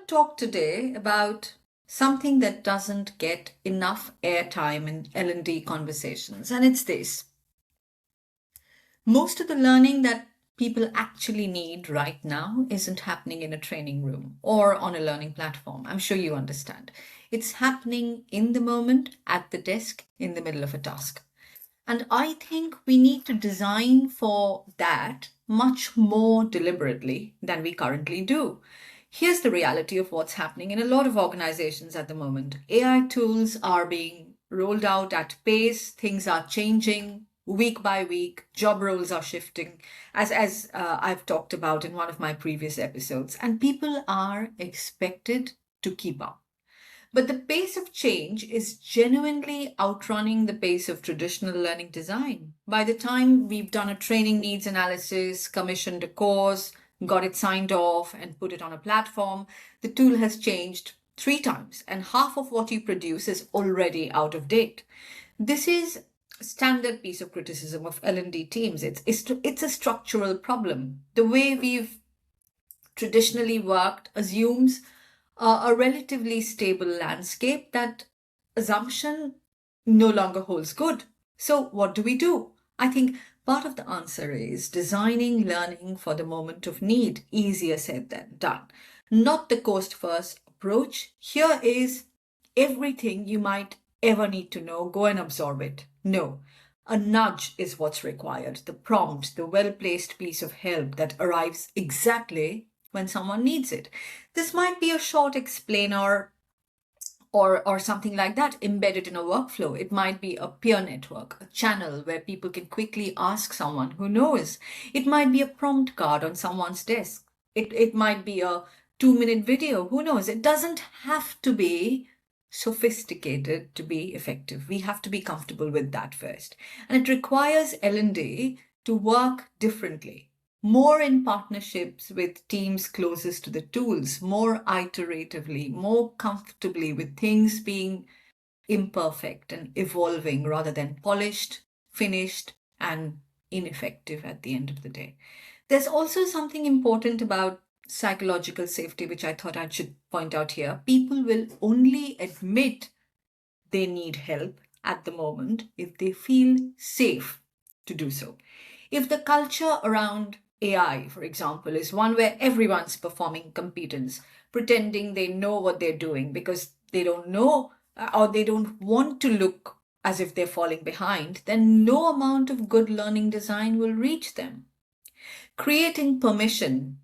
to talk today about something that doesn't get enough airtime in L&D conversations, and it's this. Most of the learning that people actually need right now isn't happening in a training room or on a learning platform. I'm sure you understand. It's happening in the moment, at the desk, in the middle of a task. And I think we need to design for that much more deliberately than we currently do. Here's the reality of what's happening in a lot of organizations at the moment. AI tools are being rolled out at pace, things are changing week by week, job roles are shifting, as I've talked about in one of my previous episodes, and people are expected to keep up. But the pace of change is genuinely outrunning the pace of traditional learning design. By the time we've done a training needs analysis, commissioned a course, got it signed off, and put it on a platform, the tool has changed 3 times, and half of what you produce is already out of date. This is a standard piece of criticism of L&D teams. It's a structural problem. The way we've traditionally worked assumes a relatively stable landscape. That assumption no longer holds good. So, what do we do? I think part of the answer is designing learning for the moment of need. Easier said than done. Not the cost first approach. Here is everything you might ever need to know, go and absorb it. No. A nudge is what's required, the prompt, the well placed piece of help that arrives exactly when someone needs it. This might be a short explainer or something like that embedded in a workflow. It might be a peer network, a channel where people can quickly ask someone who knows. It might be a prompt card on someone's desk. It might be a 2-minute video. Who knows? It doesn't have to be sophisticated to be effective. We have to be comfortable with that first. And it requires L&D to work differently, more in partnerships with teams closest to the tools, more iteratively, more comfortably with things being imperfect and evolving rather than polished, finished, and ineffective at the end of the day. There's also something important about psychological safety, which I thought I should point out here. People will only admit they need help at the moment if they feel safe to do so. If the culture around AI, for example, is one where everyone's performing competence, pretending they know what they're doing because they don't know or they don't want to look as if they're falling behind, then no amount of good learning design will reach them. Creating permission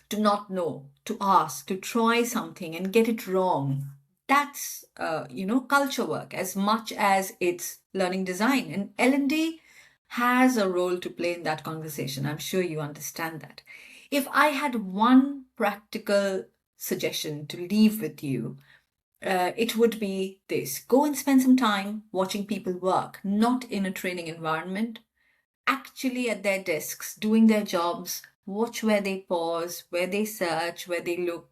to not know, to ask, to try something and get it wrong. That's, culture work as much as it's learning design. And L&D has a role to play in that conversation. I'm sure you understand that. If I had one practical suggestion to leave with you, it would be this. Go and spend some time watching people work, not in a training environment, actually at their desks, doing their jobs. Watch where they pause, where they search, where they look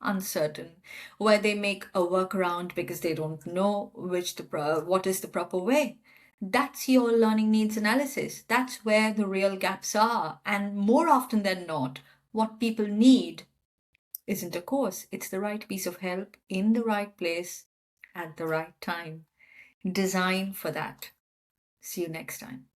uncertain, where they make a workaround because they don't know what is the proper way. That's your learning needs analysis. That's where the real gaps are. And more often than not, what people need isn't a course. It's the right piece of help in the right place at the right time. Design for that. See you next time.